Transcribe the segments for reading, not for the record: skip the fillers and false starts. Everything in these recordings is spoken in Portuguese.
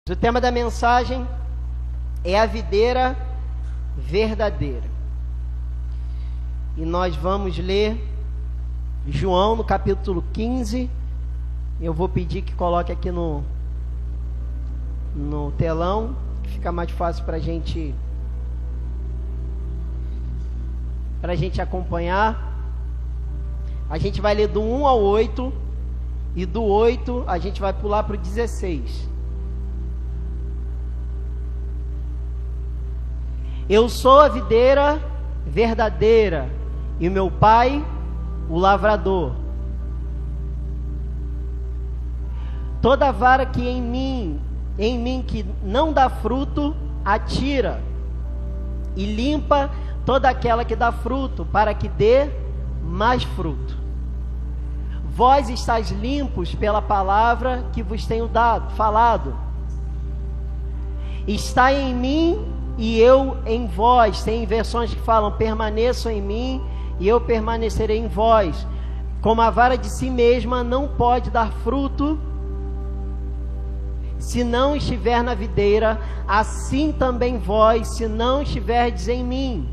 O tema da mensagem é a videira verdadeira. E nós vamos ler João no capítulo 15. Eu vou pedir que coloque aqui no telão, que fica mais fácil para a gente acompanhar. A gente vai ler do 1 ao 8 e do 8 a gente vai pular para o 16. Eu sou a videira verdadeira e o meu pai o lavrador. Toda vara que em mim que não dá fruto, atira, e limpa toda aquela que dá fruto, para que dê mais fruto. Vós estáis limpos pela palavra que vos tenho falado. Está em mim e eu em vós. Tem versões que falam: permaneçam em mim e eu permanecerei em vós. Como a vara de si mesma não pode dar fruto se não estiver na videira, assim também vós, se não estiverdes em mim.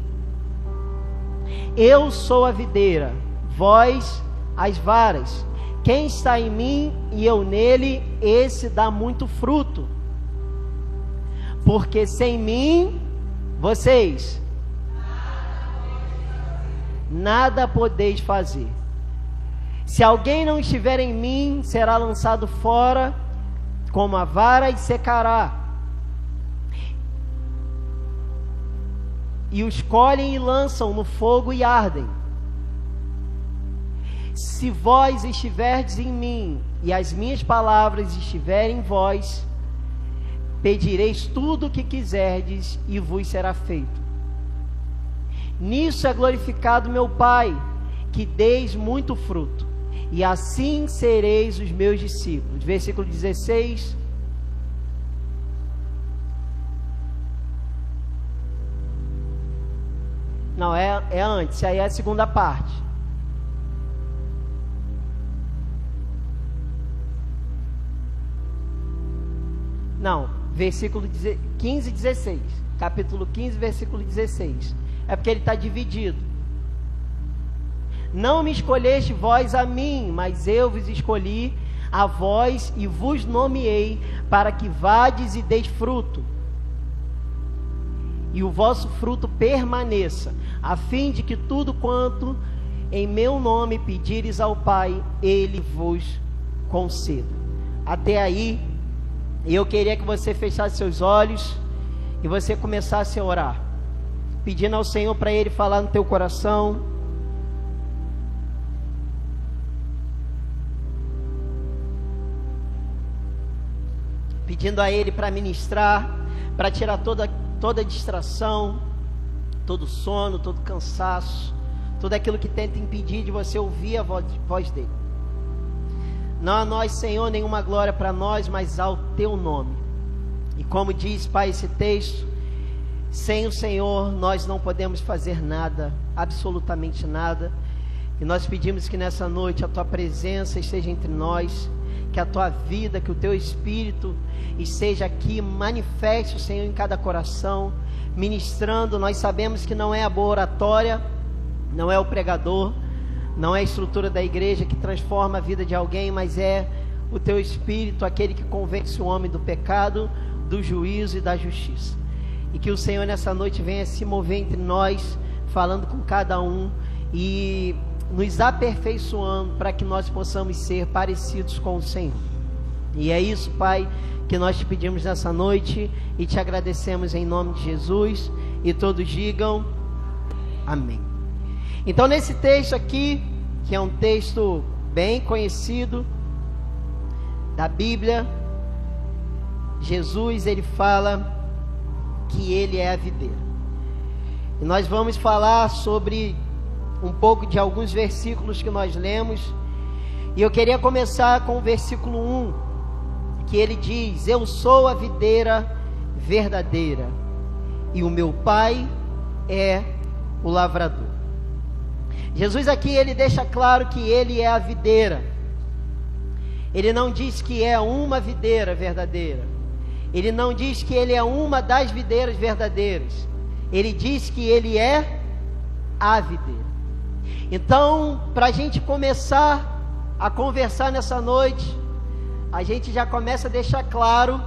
Eu sou a videira, vós as varas. Quem está em mim e eu nele, esse dá muito fruto. Porque sem mim, vocês nada podeis fazer. Se alguém não estiver em mim, será lançado fora como a vara e secará. E os colhem e lançam no fogo e ardem. Se vós estiverdes em mim e as minhas palavras estiverem em vós, pedireis tudo o que quiserdes e vos será feito. Nisso é glorificado meu Pai, que deis muito fruto, e assim sereis os meus discípulos. Versículo 16. Não, é antes, aí é a segunda parte. Não, versículo 15 e 16. Capítulo 15, versículo 16. É porque ele está dividido. Não me escolheste vós a mim, mas eu vos escolhi a vós e vos nomeei para que vades e deis fruto, e o vosso fruto permaneça, a fim de que tudo quanto em meu nome pedires ao Pai, Ele vos conceda. Até aí, eu queria que você fechasse seus olhos e você começasse a orar, pedindo ao Senhor para Ele falar no teu coração, pedindo a Ele para ministrar, para tirar toda distração, todo sono, todo cansaço, tudo aquilo que tenta impedir de você ouvir a voz dEle. Não a nós, Senhor, nenhuma glória para nós, mas ao Teu nome. E como diz, Pai, esse texto, sem o Senhor nós não podemos fazer nada, absolutamente nada. E nós pedimos que nessa noite a Tua presença esteja entre nós, que a Tua vida, que o Teu Espírito esteja aqui, manifeste o Senhor em cada coração, ministrando. Nós sabemos que não é a boa oratória, não é o pregador, não é a estrutura da igreja que transforma a vida de alguém, mas é o Teu Espírito, aquele que convence o homem do pecado, do juízo e da justiça. E que o Senhor nessa noite venha se mover entre nós, falando com cada um e nos aperfeiçoando para que nós possamos ser parecidos com o Senhor. E é isso, Pai, que nós te pedimos nessa noite e te agradecemos em nome de Jesus, e todos digam amém. Então, nesse texto aqui, que é um texto bem conhecido da Bíblia, Jesus, ele fala que ele é a videira. E nós vamos falar sobre um pouco de alguns versículos que nós lemos, e eu queria começar com o versículo 1, que ele diz: eu sou a videira verdadeira e o meu Pai é o lavrador. Jesus aqui, ele deixa claro que ele é a videira. Ele não diz que é uma videira verdadeira. Ele não diz que ele é uma das videiras verdadeiras. Ele diz que ele é a videira. Então, para a gente começar a conversar nessa noite, a gente já começa a deixar claro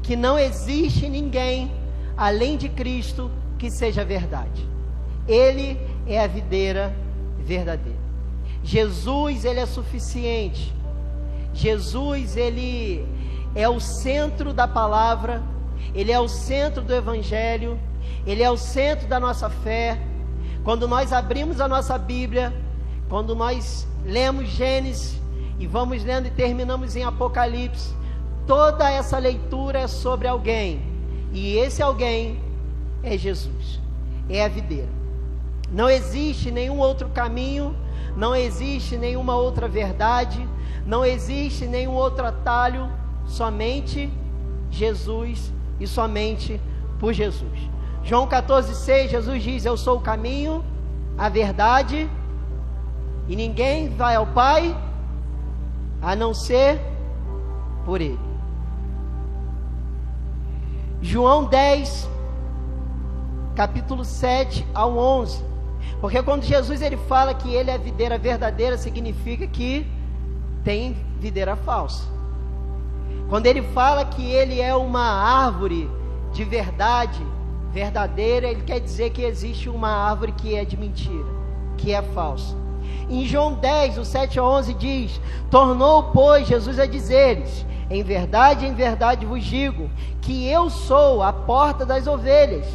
que não existe ninguém além de Cristo que seja verdade. Ele é a videira verdadeira. Jesus, ele é suficiente. Jesus, ele é o centro da palavra, ele é o centro do evangelho, ele é o centro da nossa fé. Quando nós abrimos a nossa Bíblia, quando nós lemos Gênesis e vamos lendo e terminamos em Apocalipse, toda essa leitura é sobre alguém, e esse alguém é Jesus, é a videira. Não existe nenhum outro caminho, não existe nenhuma outra verdade, não existe nenhum outro atalho, somente Jesus e somente por Jesus. João 14,6, Jesus diz: eu sou o caminho, a verdade, e ninguém vai ao Pai a não ser por Ele. João 10, capítulo 7 ao 11, porque quando Jesus ele fala que Ele é a videira verdadeira, significa que tem videira falsa. Quando Ele fala que Ele é uma árvore de verdade, verdadeira, Ele quer dizer que existe uma árvore que é de mentira, que é falsa. Em João 10, do 7 a 11 diz: tornou, pois, Jesus a dizer-lhes: em verdade vos digo, que eu sou a porta das ovelhas.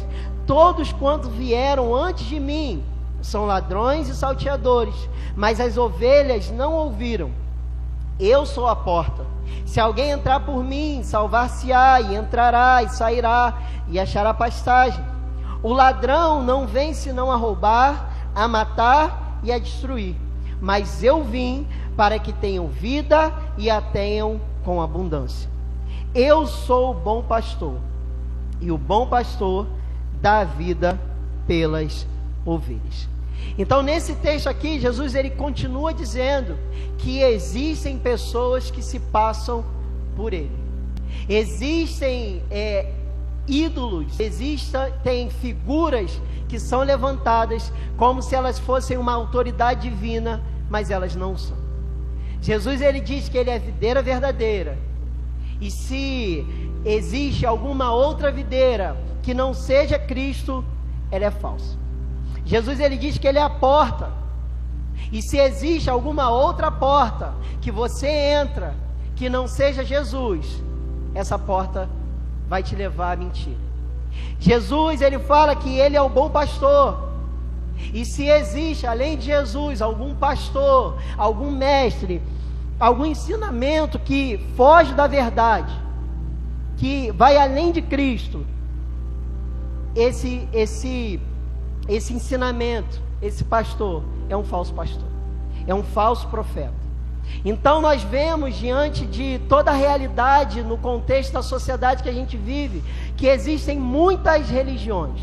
Todos quantos vieram antes de mim são ladrões e salteadores, mas as ovelhas não ouviram. Eu sou a porta. Se alguém entrar por mim, salvar-se-á, e entrará e sairá, e achará pastagem. O ladrão não vem senão a roubar, a matar e a destruir. Mas eu vim para que tenham vida e a tenham com abundância. Eu sou o bom pastor, e o bom pastor dá a vida pelas ovelhas. Então, nesse texto aqui, Jesus ele continua dizendo que existem pessoas que se passam por Ele. Existem ídolos, existem figuras que são levantadas como se elas fossem uma autoridade divina, mas elas não são. Jesus ele diz que Ele é a videira verdadeira, e se existe alguma outra videira que não seja Cristo, ela é falsa. Jesus ele diz que Ele é a porta, e se existe alguma outra porta que você entra que não seja Jesus, essa porta vai te levar à mentira. Jesus ele fala que Ele é o bom pastor, e se existe além de Jesus algum pastor, algum mestre, algum ensinamento que foge da verdade, que vai além de Cristo, esse ensinamento, esse pastor é um falso pastor, é um falso profeta. Então nós vemos diante de toda a realidade, no contexto da sociedade que a gente vive, que existem muitas religiões,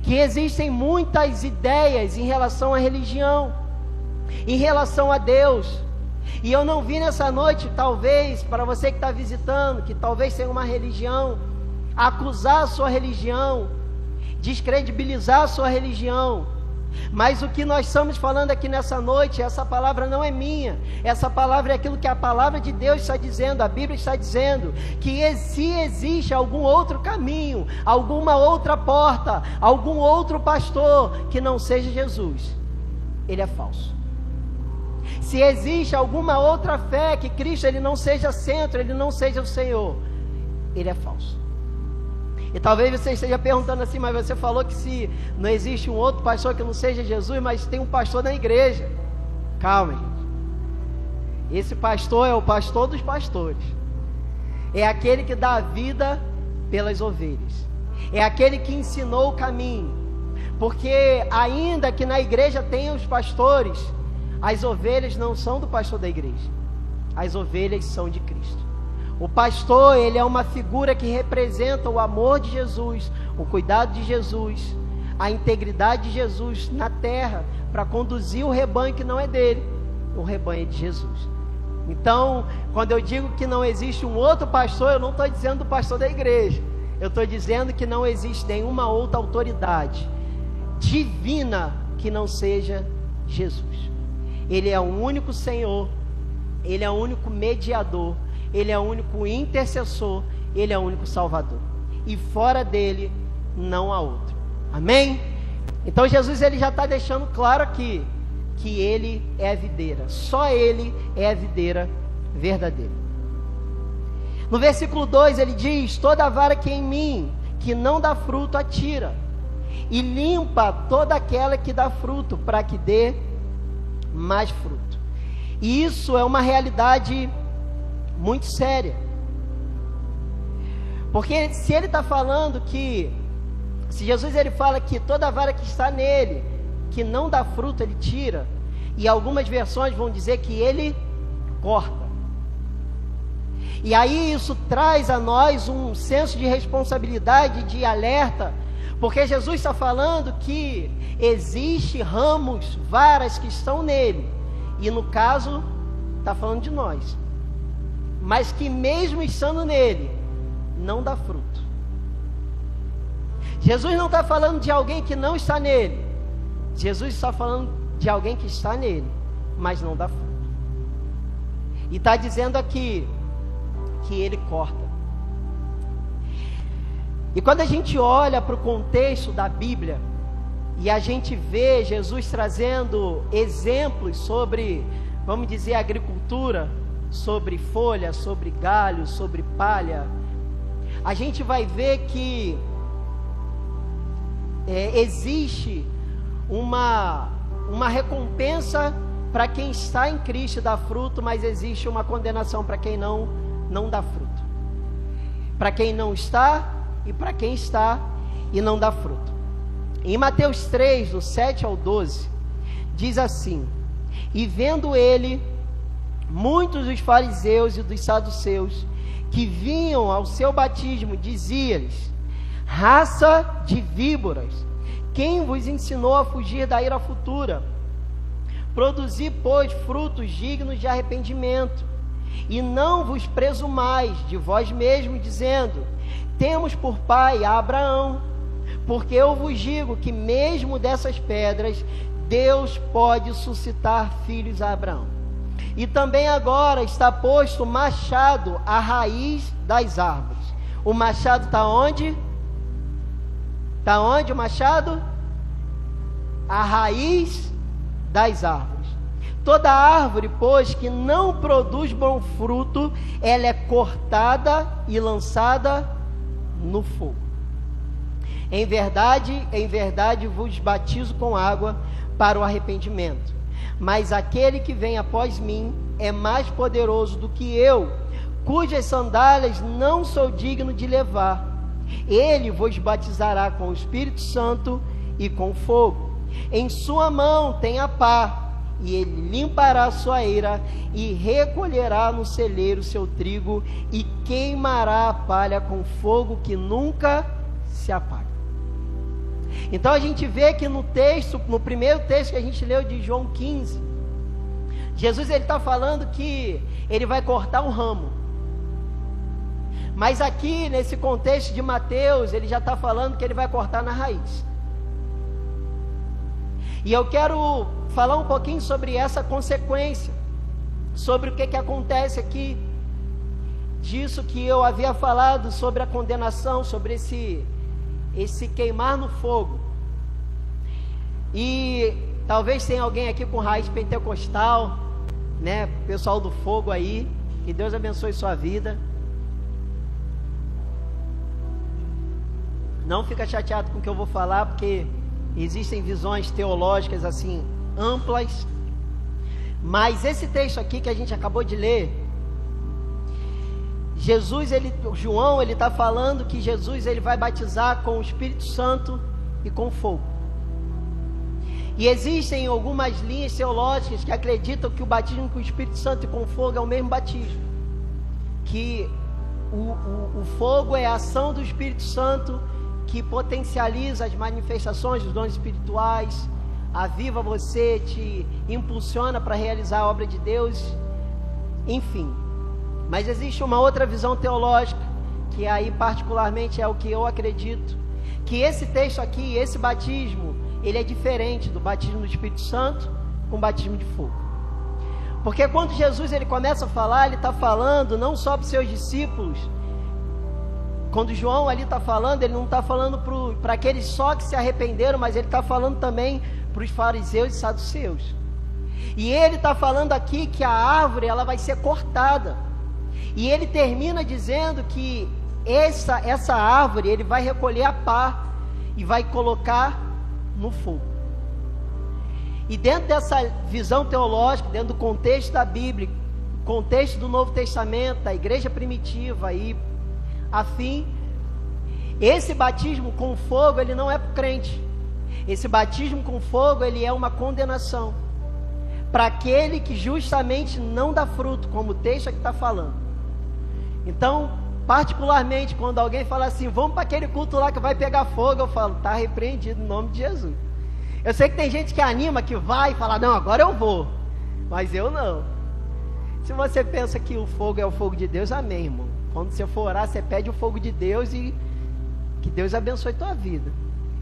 que existem muitas ideias em relação à religião, em relação a Deus. E eu não vim nessa noite, talvez, para você que está visitando, que talvez tenha uma religião, acusar a sua religião, descredibilizar a sua religião. Mas o que nós estamos falando aqui nessa noite, essa palavra não é minha, essa palavra é aquilo que a palavra de Deus está dizendo, a Bíblia está dizendo, que se existe algum outro caminho, alguma outra porta, algum outro pastor que não seja Jesus, ele é falso. Se existe alguma outra fé que Cristo ele não seja centro, ele não seja o Senhor, ele é falso. E talvez você esteja perguntando assim: mas você falou que se não existe um outro pastor que não seja Jesus, mas tem um pastor na igreja. Calma, gente. Esse pastor é o pastor dos pastores. É aquele que dá a vida pelas ovelhas. É aquele que ensinou o caminho. Porque ainda que na igreja tenha os pastores, as ovelhas não são do pastor da igreja. As ovelhas são de Cristo. O pastor, ele é uma figura que representa o amor de Jesus, o cuidado de Jesus, a integridade de Jesus na terra, para conduzir o rebanho que não é dele, o rebanho é de Jesus. Então, quando eu digo que não existe um outro pastor, eu não estou dizendo do pastor da igreja. Eu estou dizendo que não existe nenhuma outra autoridade divina que não seja Jesus. Ele é o único Senhor, Ele é o único mediador, Ele é o único intercessor, Ele é o único Salvador. E fora dele, não há outro. Amém? Então Jesus ele já está deixando claro aqui que Ele é a videira. Só Ele é a videira verdadeira. No versículo 2 ele diz: toda vara que em mim, que não dá fruto, atira, e limpa toda aquela que dá fruto, para que dê mais fruto. E isso é uma realidade muito séria. Porque se ele está falando que, se Jesus ele fala que toda vara que está nele, que não dá fruto, ele tira, e algumas versões vão dizer que ele corta. E aí isso traz a nós um senso de responsabilidade, de alerta, porque Jesus está falando que existe ramos, varas que estão nele, e no caso está falando de nós, mas que mesmo estando nele, não dá fruto. Jesus não está falando de alguém que não está nele, Jesus está falando de alguém que está nele, mas não dá fruto. E está dizendo aqui que ele corta. E quando a gente olha para o contexto da Bíblia, e a gente vê Jesus trazendo exemplos sobre, vamos dizer, agricultura, sobre folha, sobre galho, sobre palha, a gente vai ver que existe uma recompensa para quem está em Cristo e dá fruto, mas existe uma condenação para quem não dá fruto. Para quem não está e para quem está e não dá fruto. Em Mateus 3, do 7 ao 12, diz assim: e vendo ele muitos dos fariseus e dos saduceus que vinham ao seu batismo, dizia-lhes: raça de víboras, quem vos ensinou a fugir da ira futura? Produzi, pois, frutos dignos de arrependimento, e não vos presumais de vós mesmos, dizendo: temos por pai a Abraão, porque eu vos digo que mesmo dessas pedras Deus pode suscitar filhos a Abraão. E também agora está posto o machado à raiz das árvores. O machado está onde? Está onde o machado? À raiz das árvores. Toda árvore, pois, que não produz bom fruto, ela é cortada e lançada no fogo. Em verdade vos batizo com água para o arrependimento. Mas aquele que vem após mim é mais poderoso do que eu, cujas sandálias não sou digno de levar. Ele vos batizará com o Espírito Santo e com fogo. Em sua mão tem a pá, e ele limpará a sua eira, e recolherá no celeiro seu trigo, e queimará a palha com fogo que nunca se apaga. Então a gente vê que no texto, no primeiro texto que a gente leu de João 15, Jesus ele está falando que ele vai cortar um ramo. Mas aqui nesse contexto de Mateus, ele já está falando que ele vai cortar na raiz. E eu quero falar um pouquinho sobre essa consequência, sobre o que acontece aqui, disso que eu havia falado sobre a condenação, sobre esse queimar no fogo. E talvez tenha alguém aqui com raiz pentecostal, né, pessoal do fogo aí, que Deus abençoe sua vida. Não fica chateado com o que eu vou falar, porque existem visões teológicas assim amplas, mas esse texto aqui que a gente acabou de ler, João ele está falando que Jesus ele vai batizar com o Espírito Santo e com fogo. E existem algumas linhas teológicas que acreditam que o batismo com o Espírito Santo e com fogo é o mesmo batismo, que o fogo é a ação do Espírito Santo que potencializa as manifestações dos dons espirituais, aviva você, te impulsiona para realizar a obra de Deus enfim. Mas existe uma outra visão teológica, que aí particularmente é o que eu acredito, que esse texto aqui, esse batismo, ele é diferente do batismo do Espírito Santo com o batismo de fogo. Porque quando Jesus ele começa a falar, ele está falando não só para os seus discípulos. Quando João ali está falando, ele não está falando para aqueles só que se arrependeram, mas ele está falando também para os fariseus e saduceus. E ele está falando aqui que a árvore ela vai ser cortada. E ele termina dizendo que essa árvore ele vai recolher a pá e vai colocar no fogo. E dentro dessa visão teológica, dentro do contexto da Bíblia, contexto do Novo Testamento, da igreja primitiva e afim, esse batismo com fogo ele não é para o crente. Esse batismo com fogo ele é uma condenação para aquele que justamente não dá fruto, como o texto aqui está falando. Então, particularmente, quando alguém fala assim, vamos para aquele culto lá que vai pegar fogo, eu falo, está repreendido em nome de Jesus. Eu sei que tem gente que anima, que vai e fala, não, agora eu vou, mas eu não. Se você pensa que o fogo é o fogo de Deus, amém, irmão. Quando você for orar, você pede o fogo de Deus e que Deus abençoe a tua vida.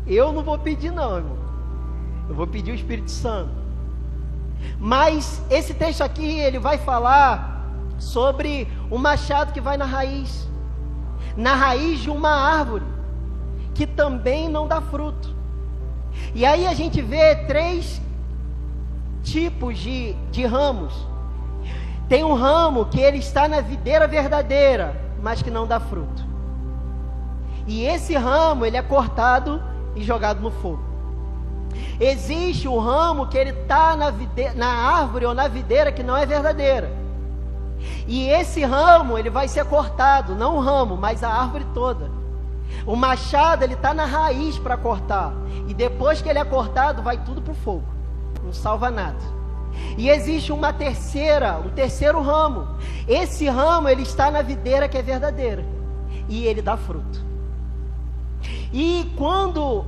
Eu não vou pedir não, irmão. Eu vou pedir o Espírito Santo. Mas esse texto aqui, ele vai falar sobre um machado que vai na raiz de uma árvore que também não dá fruto. E aí a gente vê 3 tipos de ramos. Tem um ramo que ele está na videira verdadeira, mas que não dá fruto. E esse ramo ele é cortado e jogado no fogo. Existe um ramo que ele está na árvore ou na videira que não é verdadeira. E esse ramo ele vai ser cortado, não o ramo, mas a árvore toda. O machado ele está na raiz para cortar. E depois que ele é cortado, vai tudo para o fogo. Não salva nada. E existe um terceiro ramo. Esse ramo ele está na videira que é verdadeira. E ele dá fruto. E quando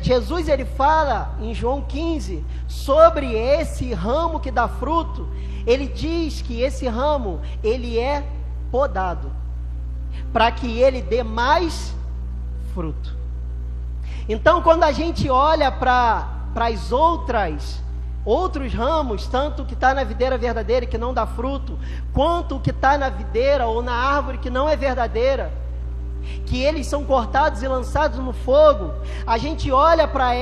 Jesus ele fala em João 15 sobre esse ramo que dá fruto, ele diz que esse ramo ele é podado para que ele dê mais fruto. Então, quando a gente olha para as outros ramos, tanto o que está na videira verdadeira que não dá fruto, quanto o que está na videira ou na árvore que não é verdadeira, que eles são cortados e lançados no fogo, a gente olha para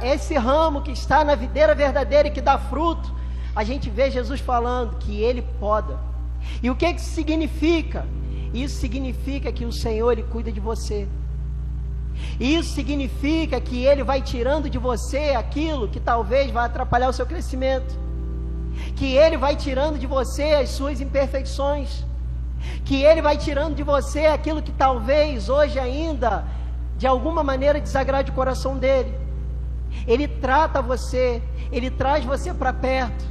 esse ramo que está na videira verdadeira e que dá fruto, a gente vê Jesus falando que ele poda. E o que isso significa? Isso significa que o Senhor ele cuida de você. Isso significa que ele vai tirando de você aquilo que talvez vai atrapalhar o seu crescimento, que ele vai tirando de você as suas imperfeições, que ele vai tirando de você aquilo que talvez hoje ainda de alguma maneira desagrade o coração dele. Ele trata você, ele traz você para perto,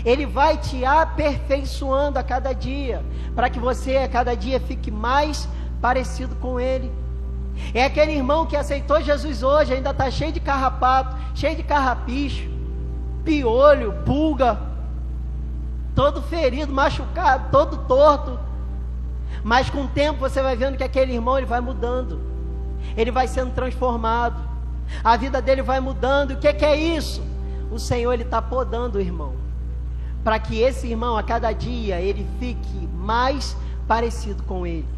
ele vai te aperfeiçoando a cada dia, para que você a cada dia fique mais parecido com ele. É aquele irmão que aceitou Jesus hoje, ainda está cheio de carrapato, cheio de carrapicho, piolho, pulga, todo ferido, machucado, todo torto. Mas com o tempo você vai vendo que aquele irmão ele vai mudando, ele vai sendo transformado, a vida dele vai mudando. E o que é isso? O Senhor ele está podando o irmão, para que esse irmão a cada dia ele fique mais parecido com ele.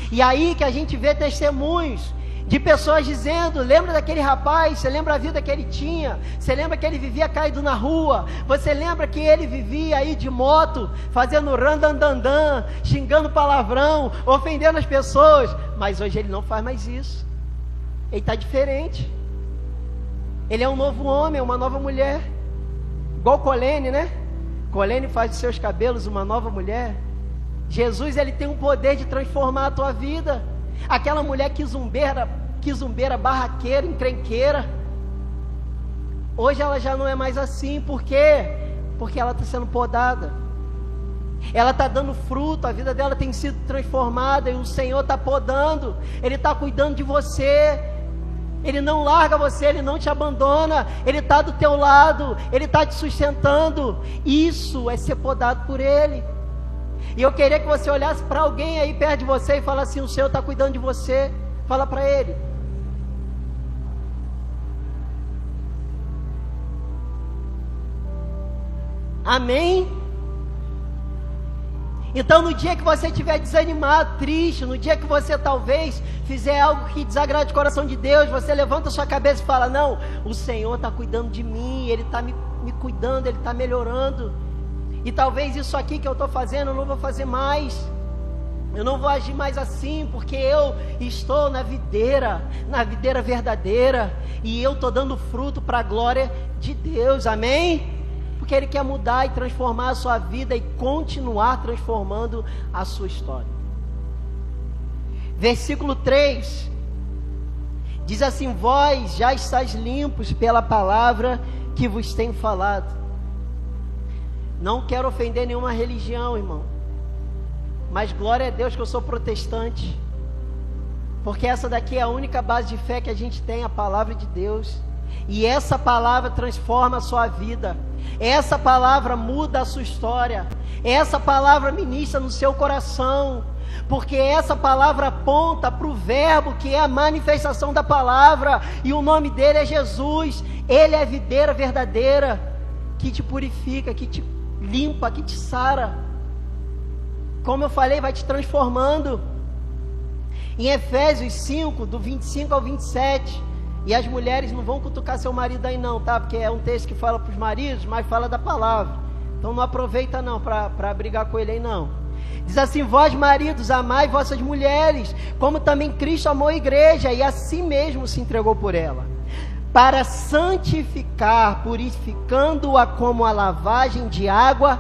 E aí que a gente vê testemunhos de pessoas dizendo, lembra daquele rapaz, você lembra a vida que ele tinha, você lembra que ele vivia caído na rua, você lembra que ele vivia aí de moto, fazendo randandandã, xingando palavrão, ofendendo as pessoas, mas hoje ele não faz mais isso, ele está diferente, ele é um novo homem, uma nova mulher, igual Colene, né? Colene faz de seus cabelos uma nova mulher. Jesus ele tem o poder de transformar a tua vida. Aquela mulher quizumbeira, barraqueira, encrenqueira, hoje ela já não é mais assim. Por quê? Porque ela está sendo podada, ela está dando fruto, a vida dela tem sido transformada, e o Senhor está podando, ele está cuidando de você, ele não larga você, ele não te abandona, ele está do teu lado, ele está te sustentando. Isso é ser podado por ele. E eu queria que você olhasse para alguém aí perto de você e falasse assim: o Senhor está cuidando de você. Fala para ele. Amém? Então no dia que você estiver desanimado, triste, no dia que você talvez fizer algo que desagrade o coração de Deus, você levanta a sua cabeça e fala: não, o Senhor está cuidando de mim, Ele está me cuidando, Ele está melhorando. E talvez isso aqui que eu estou fazendo eu não vou fazer mais, eu não vou agir mais assim, porque eu estou na videira verdadeira, e eu estou dando fruto para a glória de Deus. Amém? Porque Ele quer mudar e transformar a sua vida e continuar transformando a sua história. Versículo 3 diz assim: vós já estáis limpos pela palavra que vos tenho falado. Não quero ofender nenhuma religião, irmão, mas glória a Deus que eu sou protestante, porque essa daqui é a única base de fé que a gente tem, a palavra de Deus. E essa palavra transforma a sua vida, essa palavra muda a sua história, essa palavra ministra no seu coração, porque essa palavra aponta para o verbo que é a manifestação da palavra, e o nome dele é Jesus. Ele é a videira verdadeira, que te purifica, que te limpa, que te sara. Como eu falei, vai te transformando. Em Efésios 5, do 25 ao 27, e as mulheres não vão cutucar seu marido aí não, tá? Porque é um texto que fala para os maridos, mas fala da palavra. Então não aproveita não para brigar com ele aí não. Diz assim: vós maridos, amai vossas mulheres, como também Cristo amou a igreja, e a si mesmo se entregou por ela, para santificar, purificando-a como a lavagem de água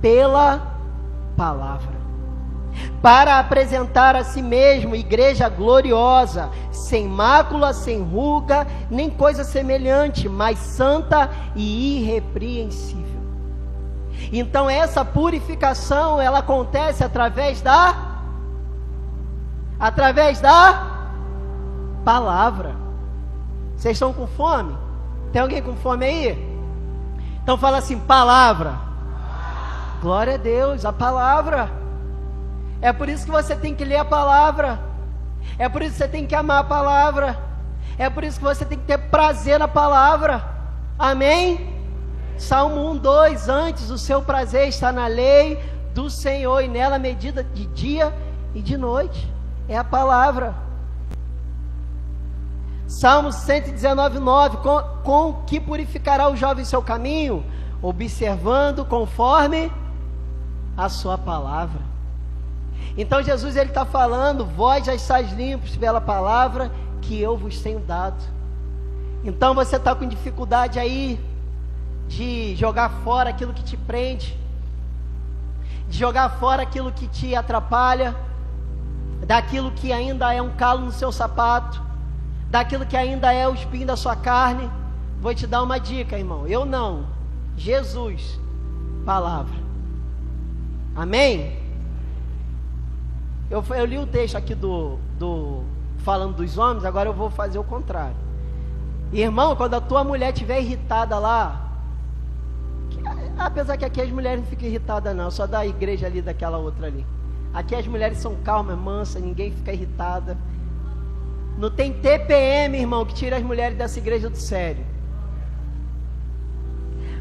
pela palavra, para apresentar a si mesmo igreja gloriosa, sem mácula, sem ruga, nem coisa semelhante, mas santa e irrepreensível. Então essa purificação, ela acontece através da palavra. Vocês estão com fome? Tem alguém com fome aí? Então fala assim: palavra. Glória a Deus, a palavra. É por isso que você tem que ler a palavra, é por isso que você tem que amar a palavra, é por isso que você tem que ter prazer na palavra. Amém? Salmo 1:2: antes o seu prazer está na lei do Senhor, e nela medida de dia e de noite. É a palavra. Salmo 119:9: com que purificará o jovem seu caminho? Observando conforme a sua palavra. Então Jesus, ele está falando: vós já estáis limpos pela palavra que eu vos tenho dado. Então você está com dificuldade aí de jogar fora aquilo que te prende, de jogar fora aquilo que te atrapalha, daquilo que ainda é um calo no seu sapato, daquilo que ainda é o espinho da sua carne. Vou te dar uma dica, irmão. Eu não, Jesus, palavra. Amém? Eu li o texto aqui falando dos homens, agora eu vou fazer o contrário. Irmão, quando a tua mulher estiver irritada lá, apesar que aqui as mulheres não ficam irritadas não, só da igreja ali, daquela outra ali. Aqui as mulheres são calmas, mansas, ninguém fica irritada. Não tem TPM, irmão, que tira as mulheres dessa igreja do sério.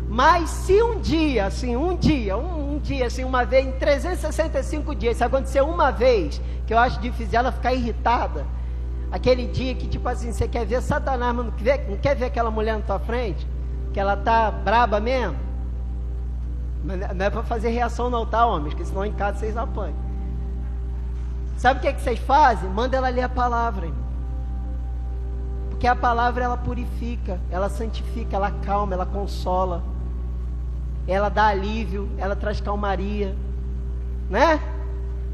Mas se um dia, assim, uma vez, em 365 dias, se acontecer uma vez, que eu acho difícil ela ficar irritada, aquele dia que, tipo assim, você quer ver Satanás, mas não quer ver aquela mulher na tua frente, que ela tá braba mesmo, não é para fazer reação não, tá, homens, porque senão em casa vocês apanham. Sabe o que vocês fazem? Manda ela ler a palavra, irmão. Porque a palavra, ela purifica, ela santifica, ela calma, ela consola, ela dá alívio, ela traz calmaria, né?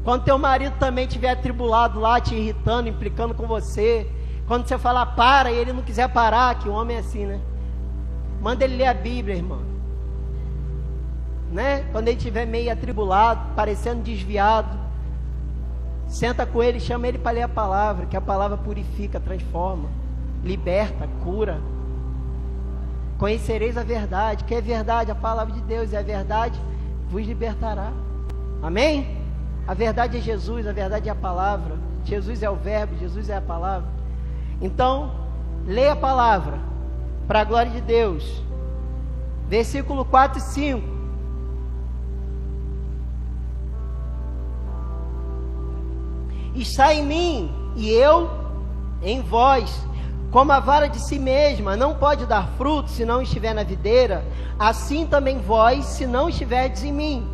Quando teu marido também estiver atribulado lá, te irritando, implicando com você, quando você falar para e ele não quiser parar, que o homem é assim, né? Manda ele ler a Bíblia, irmão, né? Quando ele estiver meio atribulado, parecendo desviado, senta com ele, chama ele para ler a palavra, que a palavra purifica, transforma, liberta, cura. Conhecereis a verdade. Que é verdade? A palavra de Deus. E a verdade vos libertará. Amém? A verdade é Jesus, a verdade é a palavra. Jesus é o verbo, Jesus é a palavra. Então, leia a palavra, para a glória de Deus. Versículo 4 e 5. Está em mim e eu em vós. Como a vara de si mesma não pode dar fruto se não estiver na videira, assim também vós, se não estiverdes em mim.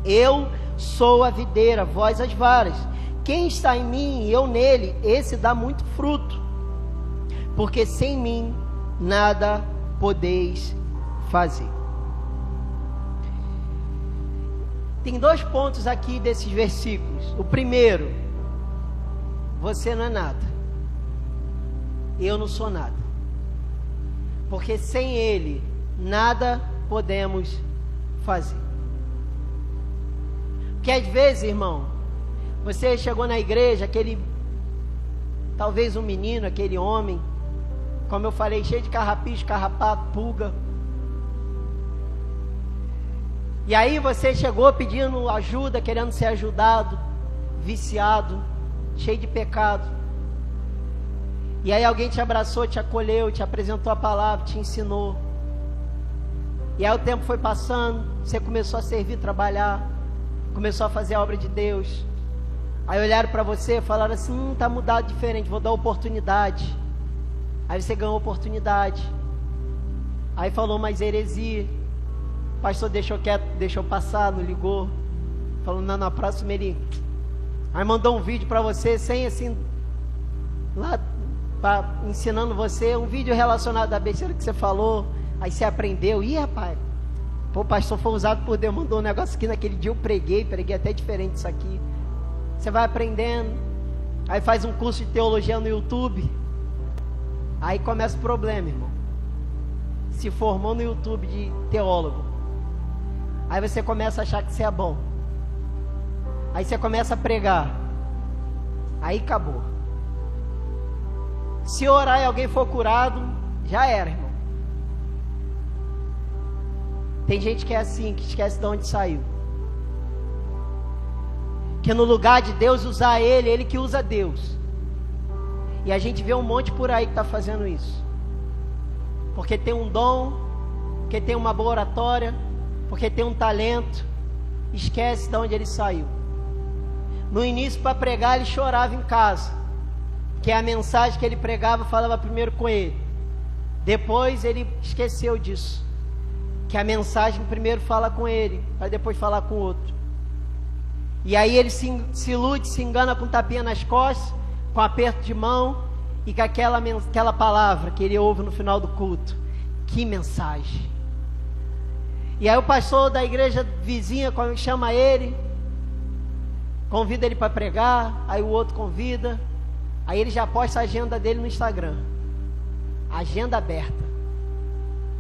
Eu sou a videira, vós as varas. Quem está em mim e eu nele, esse dá muito fruto. Porque sem mim nada podeis fazer. Tem 2 pontos aqui desses versículos. O primeiro, você não é nada. Eu não sou nada. Porque sem Ele, nada podemos fazer. Porque às vezes, irmão, você chegou na igreja, talvez um menino, aquele homem, como eu falei, cheio de carrapicho, carrapato, pulga. E aí você chegou pedindo ajuda, querendo ser ajudado, viciado, cheio de pecado. E aí alguém te abraçou, te acolheu, te apresentou a palavra, te ensinou. E aí o tempo foi passando, você começou a servir, trabalhar, começou a fazer a obra de Deus. Aí olharam para você e falaram assim, tá mudado diferente, vou dar oportunidade. Aí você ganhou oportunidade. Aí falou, mas heresia. O pastor deixou quieto, deixou passar, não ligou. Falou, não, na próxima ele... Aí mandou um vídeo para você, sem assim... Lá, ensinando você, um vídeo relacionado à besteira que você falou. Aí você aprendeu. Ih, rapaz, pô, o pastor foi usado por Deus, mandou um negócio aqui naquele dia, eu preguei até diferente isso aqui. Você vai aprendendo. Aí faz um curso de teologia no YouTube. Aí começa o problema, irmão. Se formou no YouTube de teólogo. Aí você começa a achar que você é bom. Aí você começa a pregar. Aí acabou. Se orar e alguém for curado, já era, irmão. Tem gente que é assim, que esquece de onde saiu. Que no lugar de Deus usar ele que usa Deus. E a gente vê um monte por aí que está fazendo isso. Porque tem um dom, porque tem uma boa oratória, porque tem um talento. Esquece de onde ele saiu. No início, para pregar, ele chorava em casa. Que a mensagem que ele pregava falava primeiro com ele. Depois ele esqueceu disso. Que a mensagem primeiro fala com ele, para depois falar com o outro. E aí ele se ilude, se engana com tapinha nas costas, com aperto de mão e com aquela palavra que ele ouve no final do culto. Que mensagem! E aí o pastor da igreja vizinha chama ele, convida ele para pregar, aí o outro convida, aí ele já posta a agenda dele no Instagram. Agenda aberta.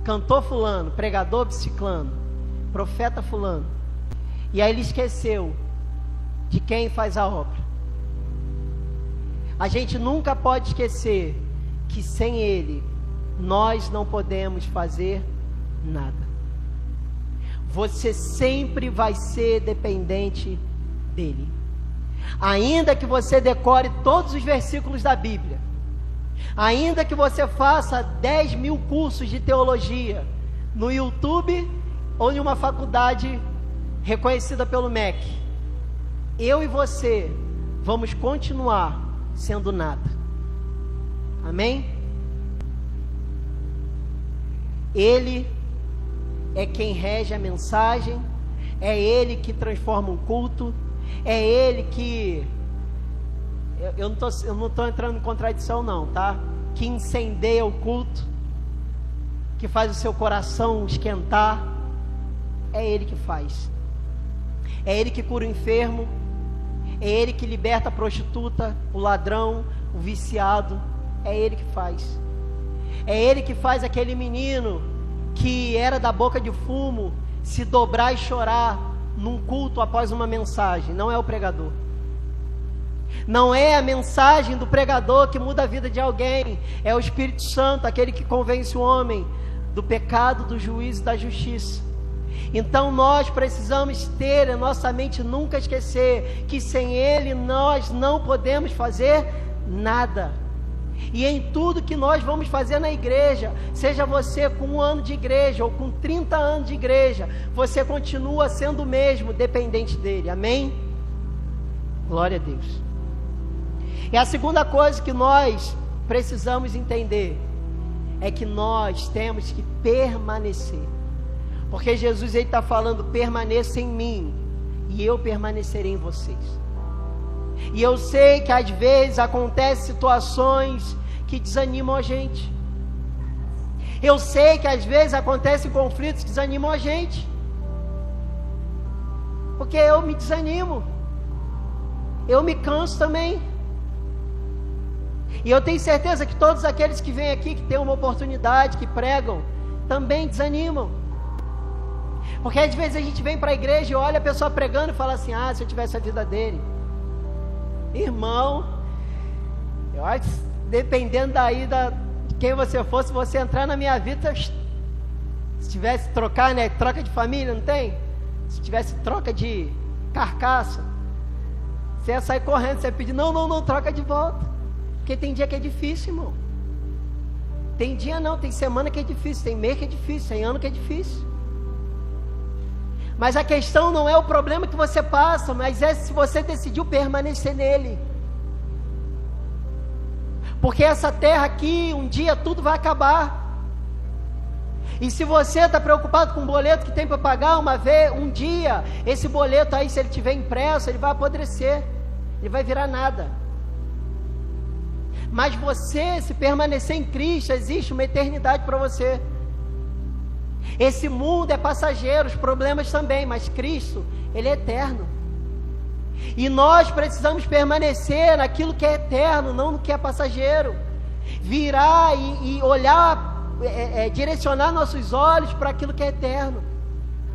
Cantor fulano, pregador ciclano, profeta fulano. E aí ele esqueceu de quem faz a obra. A gente nunca pode esquecer que sem ele nós não podemos fazer nada. Você sempre vai ser dependente dele. Ainda que você decore todos os versículos da Bíblia, ainda que você faça 10.000 cursos de teologia no YouTube ou em uma faculdade reconhecida pelo MEC, eu e você vamos continuar sendo nada. Amém? Ele é quem rege a mensagem, é ele que transforma um culto, é ele que... Eu não estou entrando em contradição não, tá? Que incendeia o culto, que faz o seu coração esquentar, é ele que faz. É ele que cura o enfermo, é ele que liberta a prostituta, o ladrão, o viciado, é ele que faz. É ele que faz aquele menino que era da boca de fumo se dobrar e chorar num culto após uma mensagem. Não é o pregador. Não é a mensagem do pregador que muda a vida de alguém. É o Espírito Santo, aquele que convence o homem do pecado, do juízo e da justiça. Então nós precisamos ter a nossa mente, nunca esquecer que sem Ele nós não podemos fazer nada. E em tudo que nós vamos fazer na igreja, seja você com 1 ano de igreja ou com 30 anos de igreja, você continua sendo o mesmo, dependente dele. Amém? Glória a Deus. E a segunda coisa que nós precisamos entender é que nós temos que permanecer. Porque Jesus está falando: permaneça em mim e eu permanecerei em vocês. E eu sei que às vezes acontecem situações que desanimam a gente. Eu sei que às vezes acontecem conflitos que desanimam a gente. Porque eu me desanimo. Eu me canso também. E eu tenho certeza que todos aqueles que vêm aqui, que têm uma oportunidade, que pregam, também desanimam. Porque às vezes a gente vem para a igreja e olha a pessoa pregando e fala assim: ah, se eu tivesse a vida dele. Irmão, eu acho que dependendo daí de quem você fosse, você entrar na minha vida, se tivesse trocar, né? Troca de família, não tem? Se tivesse troca de carcaça, você ia sair correndo, você ia pedir: não, troca de volta. Porque tem dia que é difícil, irmão. Tem dia não, tem semana que é difícil, tem mês que é difícil, tem ano que é difícil. Mas a questão não é o problema que você passa, mas é se você decidiu permanecer nele. Porque essa terra aqui, um dia tudo vai acabar. E se você está preocupado com o boleto que tem para pagar um dia, esse boleto aí, se ele tiver impresso, ele vai apodrecer, ele vai virar nada. Mas você, se permanecer em Cristo, existe uma eternidade para você. Esse mundo é passageiro, os problemas também, mas Cristo, Ele é eterno. E nós precisamos permanecer naquilo que é eterno, não no que é passageiro. Virar e olhar, direcionar nossos olhos para aquilo que é eterno,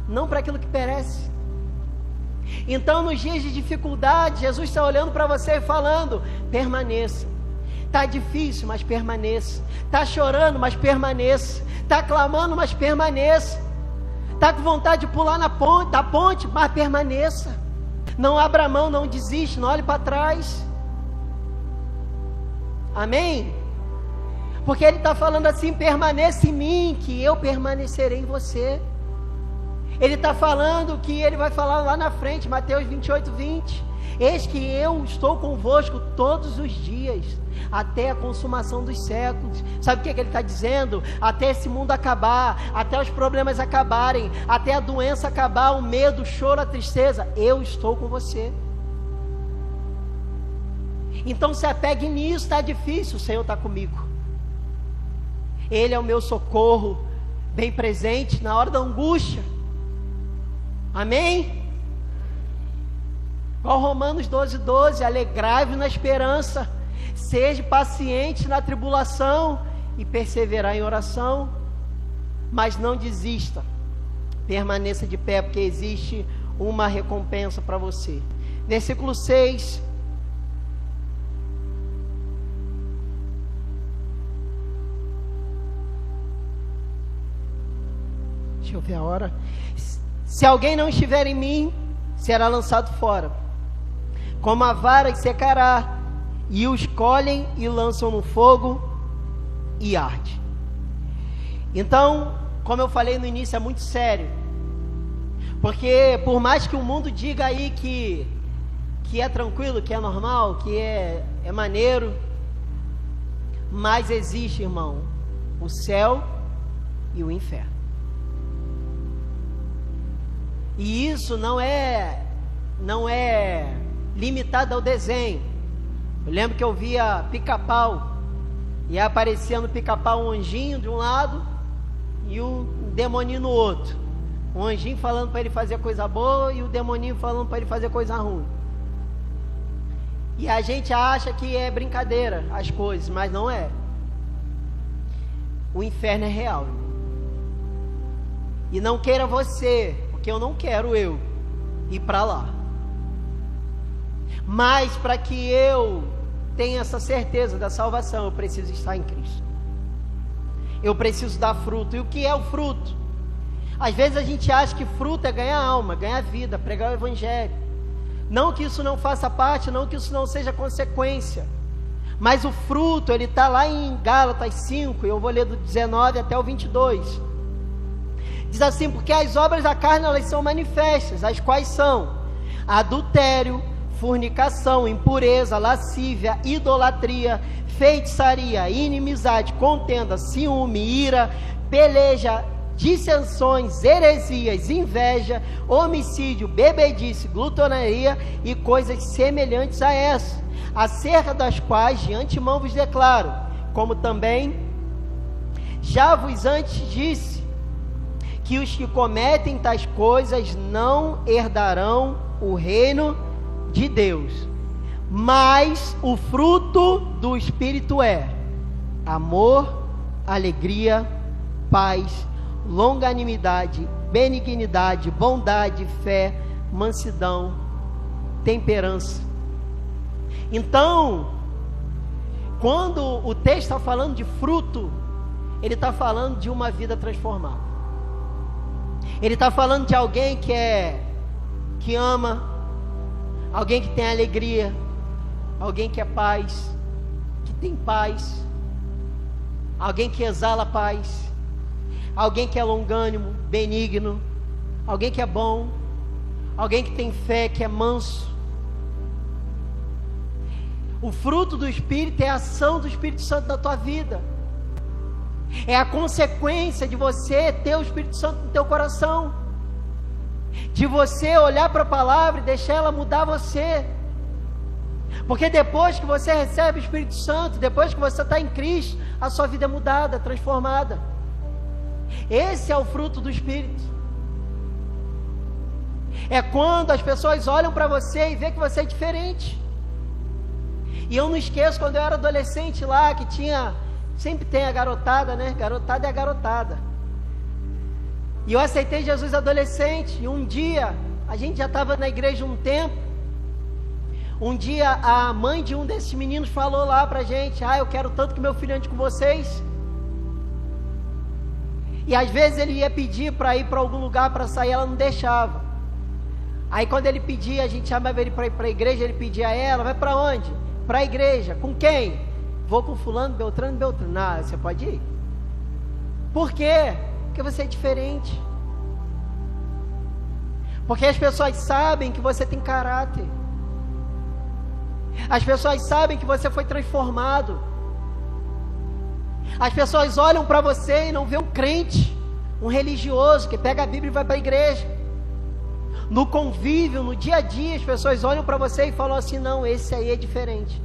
não para aquilo que perece. Então, nos dias de dificuldade, Jesus está olhando para você e falando: permaneça. Está difícil, mas permaneça. Está chorando, mas permaneça. Está clamando, mas permaneça. Está com vontade de pular da ponte, mas permaneça. Não abra mão, não desiste, não olhe para trás. Amém? Porque Ele está falando assim: permaneça em mim, que eu permanecerei em você. Ele está falando que Ele vai falar lá na frente, Mateus 28:20. Eis que eu estou convosco todos os dias, até a consumação dos séculos. Sabe o que Ele está dizendo? Até esse mundo acabar, até os problemas acabarem, até a doença acabar, o medo, o choro, a tristeza, eu estou com você. Então se apegue nisso. Está difícil, o Senhor está comigo. Ele é o meu socorro, bem presente na hora da angústia. Amém? Igual Romanos 12:12, alegrai-vos na esperança, seja paciente na tribulação e perseverar em oração, mas não desista, permaneça de pé, porque existe uma recompensa para você. Versículo 6, deixa eu ver a hora. Se alguém não estiver em mim, será lançado fora, como a vara que secará, e os colhem e lançam no fogo e arde. Então, como eu falei no início, é muito sério, porque por mais que o mundo diga aí que é tranquilo, que é normal, que é maneiro, mas existe, irmão, o céu e o inferno. E isso não é limitado ao desenho. Eu lembro que eu via Pica-Pau, e aparecia no Pica-Pau um anjinho de um lado e um demoninho no outro. Um anjinho falando para ele fazer coisa boa e o demoninho falando para ele fazer coisa ruim. E a gente acha que é brincadeira as coisas, mas não é. O inferno é real. E não queira você, porque eu não quero eu ir para lá. Mas para que eu tenha essa certeza da salvação, eu preciso estar em Cristo. Eu preciso dar fruto. E o que é o fruto? Às vezes a gente acha que fruto é ganhar alma, ganhar vida, pregar o evangelho. Não que isso não faça parte, não que isso não seja consequência. Mas o fruto, ele está lá em Gálatas 5, eu vou ler do 19 até o 22. Diz assim: porque as obras da carne, elas são manifestas, as quais são adultério, fornicação, impureza, lascívia, idolatria, feitiçaria, inimizade, contenda, ciúme, ira, peleja, dissensões, heresias, inveja, homicídio, bebedice, glutonaria e coisas semelhantes a essas, acerca das quais de antemão vos declaro, como também já vos antes disse, que os que cometem tais coisas não herdarão o reino de Deus. Mas o fruto do Espírito é amor, alegria, paz, longanimidade, benignidade, bondade, fé, mansidão, temperança. Então, quando o texto está falando de fruto, ele está falando de uma vida transformada. Ele está falando de alguém que ama, alguém que tem alegria, alguém que é paz, que tem paz, alguém que exala paz, alguém que é longânimo, benigno, alguém que é bom, alguém que tem fé, que é manso. O fruto do Espírito é a ação do Espírito Santo na tua vida. É a consequência de você ter o Espírito Santo no teu coração, de você olhar para a palavra e deixar ela mudar você. Porque depois que você recebe o Espírito Santo, depois que você está em Cristo, a sua vida é mudada, transformada. Esse é o fruto do Espírito. É quando as pessoas olham para você e vê que você é diferente. E eu não esqueço quando eu era adolescente lá, que sempre tem a garotada, né? Garotada é a garotada. E eu aceitei Jesus adolescente, e um dia, a gente já estava na igreja um tempo, um dia a mãe de um desses meninos falou lá pra gente: eu quero tanto que meu filho ande com vocês. E às vezes ele ia pedir para ir para algum lugar para sair, ela não deixava. Aí quando ele pedia, a gente chamava ele para ir para a igreja, ele pedia a ela: vai para onde? Para a igreja. Com quem? Vou com fulano, Beltrano. Ah, você pode ir. Por quê? Porque você é diferente. Porque as pessoas sabem que você tem caráter. As pessoas sabem que você foi transformado. As pessoas olham para você e não vê um crente, um religioso que pega a Bíblia e vai para a igreja. No convívio, no dia a dia, as pessoas olham para você e falam assim: não, esse aí é diferente.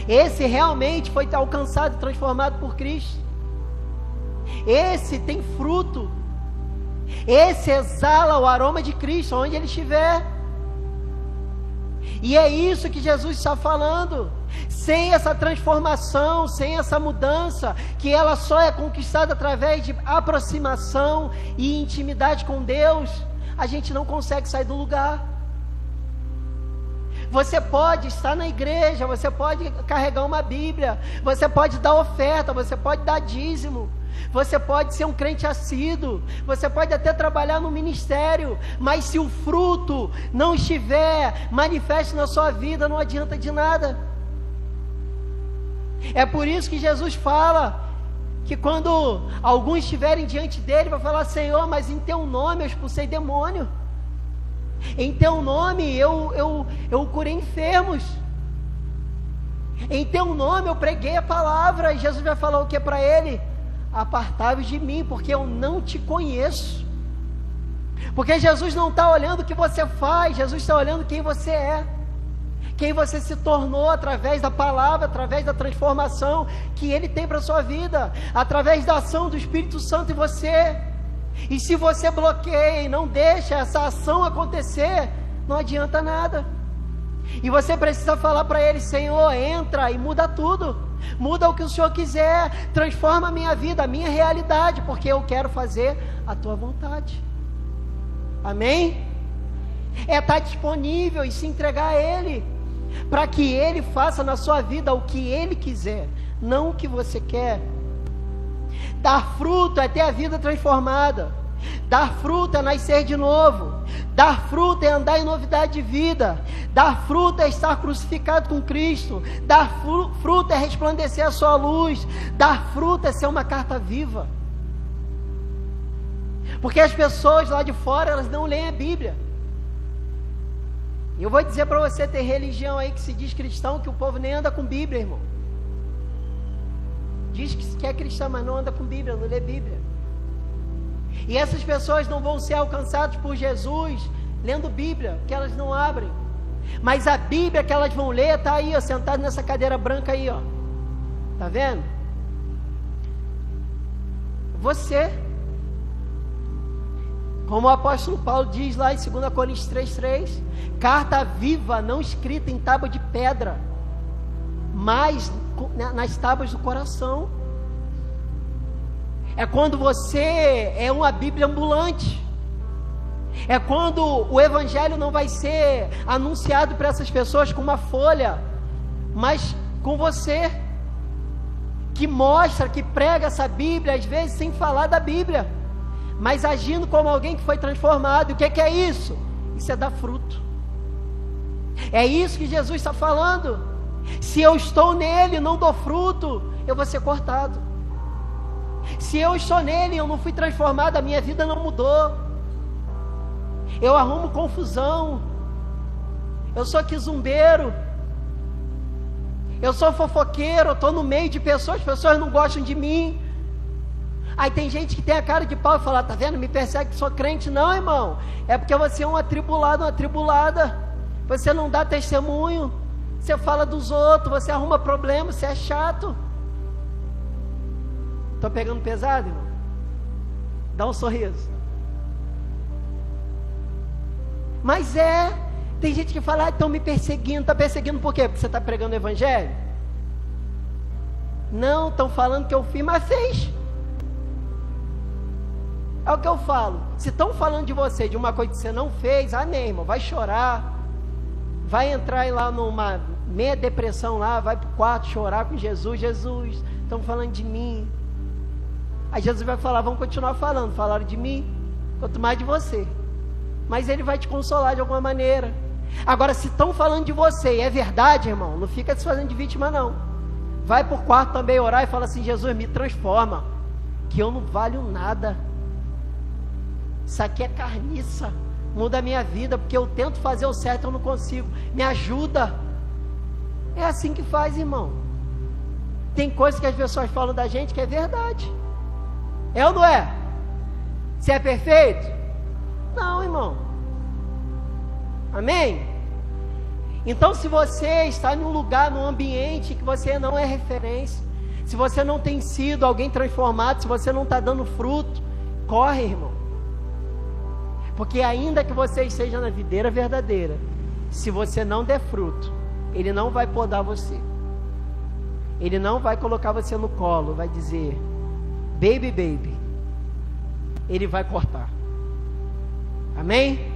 Esse realmente foi alcançado e transformado por Cristo. Esse tem fruto. Esse exala o aroma de Cristo onde ele estiver. E é isso que Jesus está falando. Sem essa transformação, sem essa mudança, que ela só é conquistada através de aproximação e intimidade com Deus, a gente não consegue sair do lugar. Você pode estar na igreja, você pode carregar uma Bíblia, você pode dar oferta, você pode dar dízimo, você pode ser um crente assíduo, você pode até trabalhar no ministério, mas se o fruto não estiver manifesto na sua vida, não adianta de nada. É por isso que Jesus fala que quando alguns estiverem diante dele, vai falar: Senhor, mas em teu nome eu expulsei demônio, em teu nome eu curei enfermos, em teu nome eu preguei a palavra. E Jesus vai falar o que para ele? Apartai-vos de mim, porque eu não te conheço. Porque Jesus não está olhando o que você faz, Jesus está olhando quem você é, quem você se tornou através da palavra, através da transformação que Ele tem para a sua vida, através da ação do Espírito Santo em você. E se você bloqueia e não deixa essa ação acontecer, não adianta nada. E você precisa falar para Ele: Senhor, entra e muda tudo, muda o que o Senhor quiser, transforma a minha vida, a minha realidade, porque eu quero fazer a Tua vontade. Amém? É estar disponível e se entregar a Ele, para que Ele faça na sua vida o que Ele quiser, não o que você quer. Dar fruto é ter a vida transformada. Dar fruto é nascer de novo. Dar fruto é andar em novidade de vida. Dar fruto é estar crucificado com Cristo. Dar fruto é resplandecer a sua luz. Dar fruto é ser uma carta viva. Porque as pessoas lá de fora, elas não leem a Bíblia. E eu vou dizer para você, tem religião aí que se diz cristão, que o povo nem anda com Bíblia, irmão. Diz que é cristão, mas não anda com Bíblia, não lê Bíblia. E essas pessoas não vão ser alcançadas por Jesus lendo Bíblia, que elas não abrem. Mas a Bíblia que elas vão ler está aí, ó, sentado nessa cadeira branca aí, ó. Tá vendo? Você, como o apóstolo Paulo diz lá em 2 Coríntios 3:3, carta viva, não escrita em tábua de pedra, mas nas tábuas do coração. É quando você é uma Bíblia ambulante. É quando o Evangelho não vai ser anunciado para essas pessoas com uma folha, mas com você, que mostra, que prega essa Bíblia, às vezes sem falar da Bíblia, mas agindo como alguém que foi transformado. E o que é isso? Isso é dar fruto. É isso que Jesus está falando. Se eu estou nele e não dou fruto, eu vou ser cortado. Se eu estou nele e eu não fui transformado, a minha vida não mudou. Eu arrumo confusão. Eu sou quizumbeiro. Eu sou fofoqueiro. Eu estou no meio de pessoas, as pessoas não gostam de mim. Aí tem gente que tem a cara de pau e fala: tá vendo, me persegue que sou crente. Não, irmão, é porque você é um atribulado, uma atribulada. Você não dá testemunho, você fala dos outros, você arruma problema, você é chato. Estou pegando pesado, irmão? Dá um sorriso. Mas tem gente que fala: estão me perseguindo. Está perseguindo por quê? Porque você está pregando o Evangelho? Não, estão falando que eu fiz, mas fez. É o que eu falo. Se estão falando de você, de uma coisa que você não fez, amém, irmão, vai chorar, vai entrar lá numa meia depressão lá, vai para o quarto chorar com Jesus. Jesus, estão falando de mim. Aí Jesus vai falar: vamos continuar falando. Falaram de mim, quanto mais de você. Mas ele vai te consolar de alguma maneira. Agora, se estão falando de você e é verdade, irmão, não fica se fazendo de vítima, não. Vai para o quarto também orar e fala assim: Jesus, me transforma, que eu não valho nada. Isso aqui é carniça. Muda a minha vida, porque eu tento fazer o certo e eu não consigo. Me ajuda. É assim que faz, irmão. Tem coisas que as pessoas falam da gente que é verdade. É ou não é? Você é perfeito? Não, irmão. Amém? Então, se você está num lugar, num ambiente que você não é referência, se você não tem sido alguém transformado, se você não está dando fruto, corre, irmão. Porque ainda que você esteja na videira verdadeira, se você não der fruto, ele não vai podar você. Ele não vai colocar você no colo, vai dizer: baby, baby. Ele vai cortar. Amém?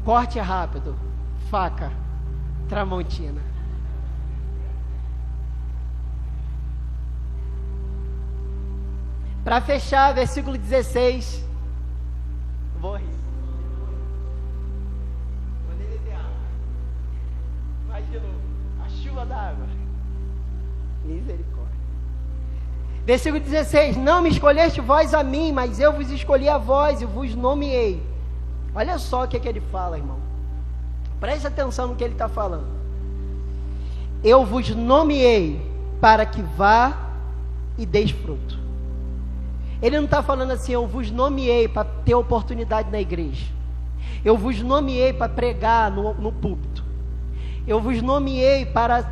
Corte rápido. Faca Tramontina. Para fechar, versículo 16. Vou rir. Vou nem beber água. Vai de novo. A chuva da água. Misericórdia. Versículo 16: não me escolheste vós a mim, mas eu vos escolhi a vós e vos nomeei. Olha só o que ele fala, irmão. Preste atenção no que ele está falando. Eu vos nomeei para que vá e deis fruto. Ele não está falando assim: eu vos nomeei para ter oportunidade na igreja. Eu vos nomeei para pregar no púlpito. Eu vos nomeei para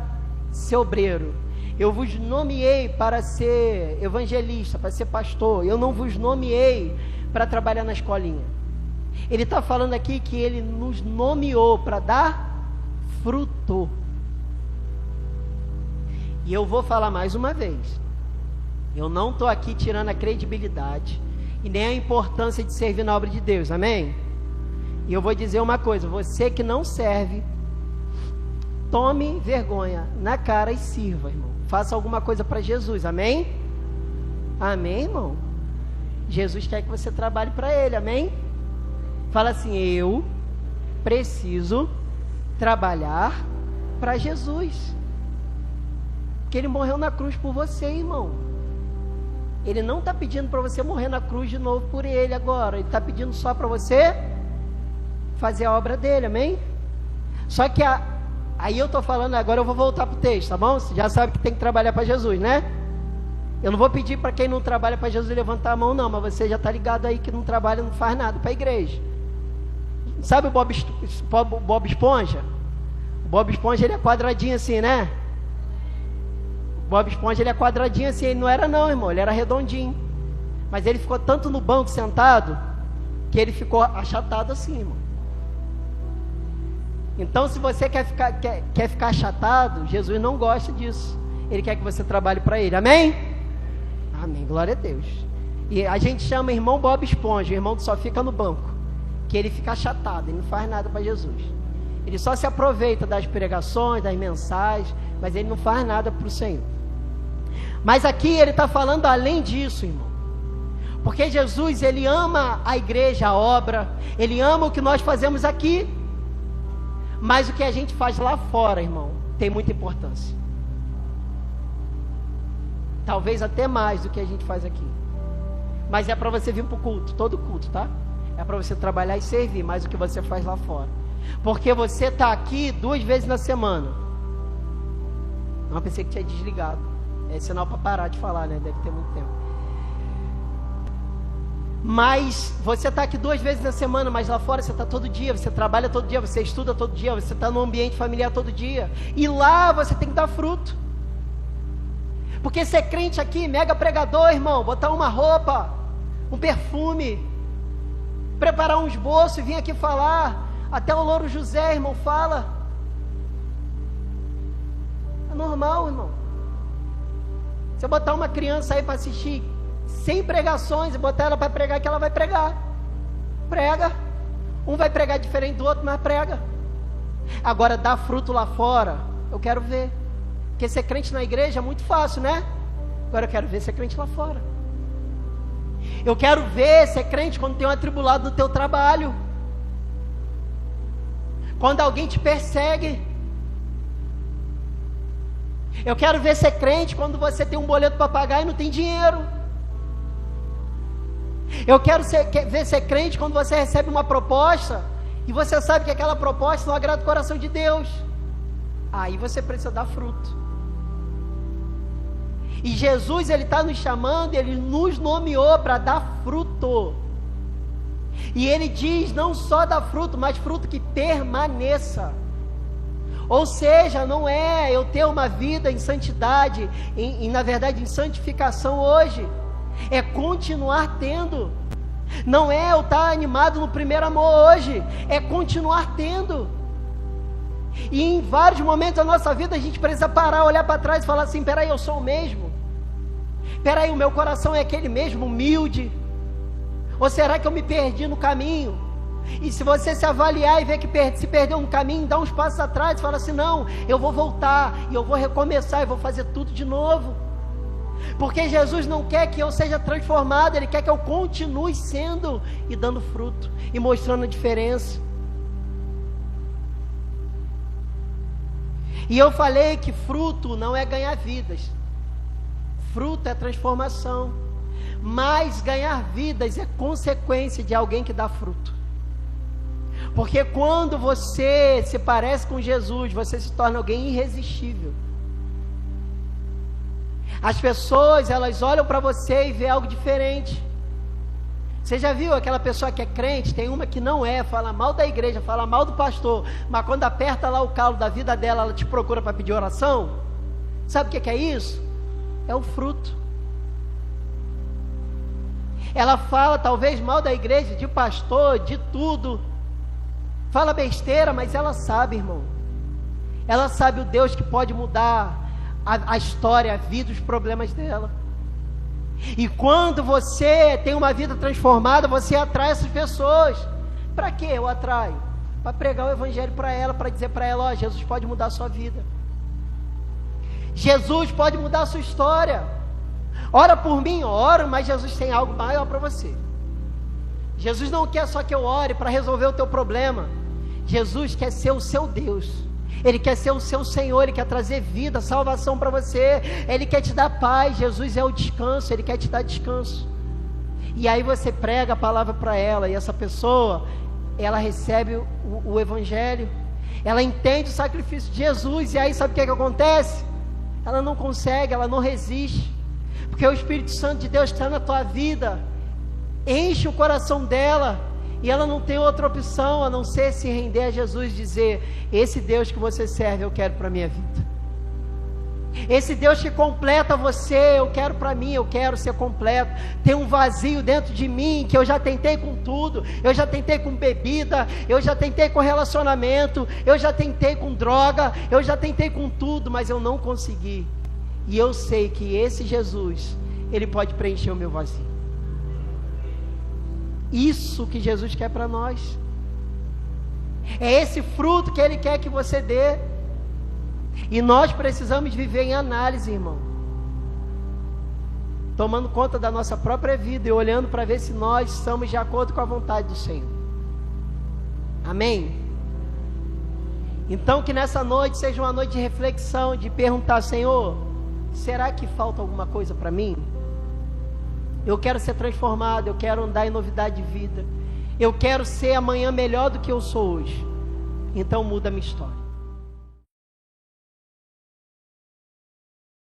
ser obreiro. Eu vos nomeei para ser evangelista, para ser pastor. Eu não vos nomeei para trabalhar na escolinha. Ele está falando aqui que ele nos nomeou para dar fruto. E eu vou falar mais uma vez. Eu não estou aqui tirando a credibilidade e nem a importância de servir na obra de Deus, amém? E eu vou dizer uma coisa: você que não serve, tome vergonha na cara e sirva, irmão. Faça alguma coisa para Jesus, amém? Amém, irmão? Jesus quer que você trabalhe para Ele, amém? Fala assim: eu preciso trabalhar para Jesus, porque Ele morreu na cruz por você, irmão. Ele não está pedindo para você morrer na cruz de novo por Ele agora. Ele está pedindo só para você fazer a obra dele, amém? Só que aí eu estou falando, agora eu vou voltar para o texto, tá bom? Você já sabe que tem que trabalhar para Jesus, né? Eu não vou pedir para quem não trabalha para Jesus levantar a mão não, mas você já está ligado aí que não trabalha, não faz nada para a igreja. Sabe o Bob Esponja? O Bob Esponja, ele é quadradinho assim, né? O Bob Esponja, ele é quadradinho assim. Ele não era não, irmão, ele era redondinho. Mas ele ficou tanto no banco sentado que ele ficou achatado assim, irmão. Então, se você quer ficar achatado, Jesus não gosta disso. Ele quer que você trabalhe para Ele, amém? Amém, glória a Deus. E a gente chama irmão Bob Esponja, o irmão que só fica no banco, que ele fica achatado, ele não faz nada para Jesus. Ele só se aproveita das pregações, das mensagens, mas ele não faz nada para o Senhor. Mas aqui ele está falando além disso, irmão. Porque Jesus, ele ama a igreja, a obra, ele ama o que nós fazemos aqui. Mas o que a gente faz lá fora, irmão, tem muita importância. Talvez até mais do que a gente faz aqui. Mas é para você vir para o culto, todo culto, tá? É para você trabalhar e servir mais do que você faz lá fora. Porque você está aqui 2 vezes na semana. Não, pensei que tinha desligado. É sinal para parar de falar, né? Deve ter muito tempo. Mas você está aqui 2 vezes na semana, mas lá fora você está todo dia, você trabalha todo dia, você estuda todo dia, você está no ambiente familiar todo dia. E lá você tem que dar fruto. Porque ser crente aqui, mega pregador, irmão, botar uma roupa, um perfume, preparar um esboço e vir aqui falar. Até o Louro José, irmão, fala. É normal, irmão. Se eu botar uma criança aí para assistir 100 pregações e botar ela para pregar, que ela vai pregar. Prega. Um vai pregar diferente do outro, mas prega. Agora, dar fruto lá fora, eu quero ver. Porque ser crente na igreja é muito fácil, né? Agora eu quero ver ser crente lá fora. Eu quero ver ser crente quando tem um atribulado no teu trabalho. Quando alguém te persegue. Eu quero ver ser crente quando você tem um boleto para pagar e não tem dinheiro. Eu quero ver ser crente quando você recebe uma proposta e você sabe que aquela proposta não agrada o coração de Deus. Aí você precisa dar fruto. E Jesus, ele está nos chamando, ele nos nomeou para dar fruto. E ele diz, não só dar fruto, mas fruto que permaneça. Ou seja, não é eu ter uma vida em santidade, na verdade em santificação hoje. É continuar tendo. Não é eu estar animado no primeiro amor hoje, é continuar tendo. E em vários momentos da nossa vida a gente precisa parar, olhar para trás e falar assim: peraí, eu sou o mesmo? Peraí, o meu coração é aquele mesmo, humilde? Ou será que eu me perdi no caminho? E se você se avaliar e ver que se perdeu no caminho, dá uns passos atrás e fala assim: não, eu vou voltar, e eu vou recomeçar, e vou fazer tudo de novo. Porque Jesus não quer que eu seja transformado, Ele quer que eu continue sendo e dando fruto, e mostrando a diferença. E eu falei que fruto não é ganhar vidas, fruto é transformação, mas ganhar vidas é consequência de alguém que dá fruto. Porque quando você se parece com Jesus, você se torna alguém irresistível. As pessoas, elas olham para você e vê algo diferente. Você já viu aquela pessoa que é crente? Tem uma que não é, fala mal da igreja, fala mal do pastor, mas quando aperta lá o calo da vida dela, ela te procura para pedir oração. Sabe o que é isso? É o fruto. Ela fala talvez mal da igreja, de pastor, de tudo, fala besteira, mas ela sabe, irmão. Ela sabe o Deus que pode mudar a história, a vida, os problemas dela. E quando você tem uma vida transformada, você atrai essas pessoas. Para que eu atraio? Para pregar o evangelho para ela, para dizer para ela: ó, Jesus pode mudar a sua vida, Jesus pode mudar a sua história. Ora por mim, oro, mas Jesus tem algo maior para você. Jesus não quer só que eu ore para resolver o teu problema. Jesus quer ser o seu Deus. Ele quer ser o seu Senhor, Ele quer trazer vida, salvação para você. Ele quer te dar paz. Jesus é o descanso, Ele quer te dar descanso. E aí você prega a palavra para ela, e essa pessoa, ela recebe o Evangelho. Ela entende o sacrifício de Jesus. E aí sabe o que acontece? Ela não consegue, ela não resiste. Porque o Espírito Santo de Deus está na tua vida, enche o coração dela, e ela não tem outra opção a não ser se render a Jesus e dizer: esse Deus que você serve eu quero para a minha vida. Esse Deus que completa você, eu quero para mim, eu quero ser completo. Tem um vazio dentro de mim que eu já tentei com tudo. Eu já tentei com bebida, eu já tentei com relacionamento, eu já tentei com droga, eu já tentei com tudo, mas eu não consegui. E eu sei que esse Jesus, Ele pode preencher o meu vazio. Isso que Jesus quer para nós. É esse fruto que Ele quer que você dê. E nós precisamos viver em análise, irmão, tomando conta da nossa própria vida e olhando para ver se nós estamos de acordo com a vontade do Senhor. Amém? Então que nessa noite seja uma noite de reflexão, de perguntar: Senhor, será que falta alguma coisa para mim? Eu quero ser transformado, eu quero andar em novidade de vida, eu quero ser amanhã melhor do que eu sou hoje. Então muda a minha história.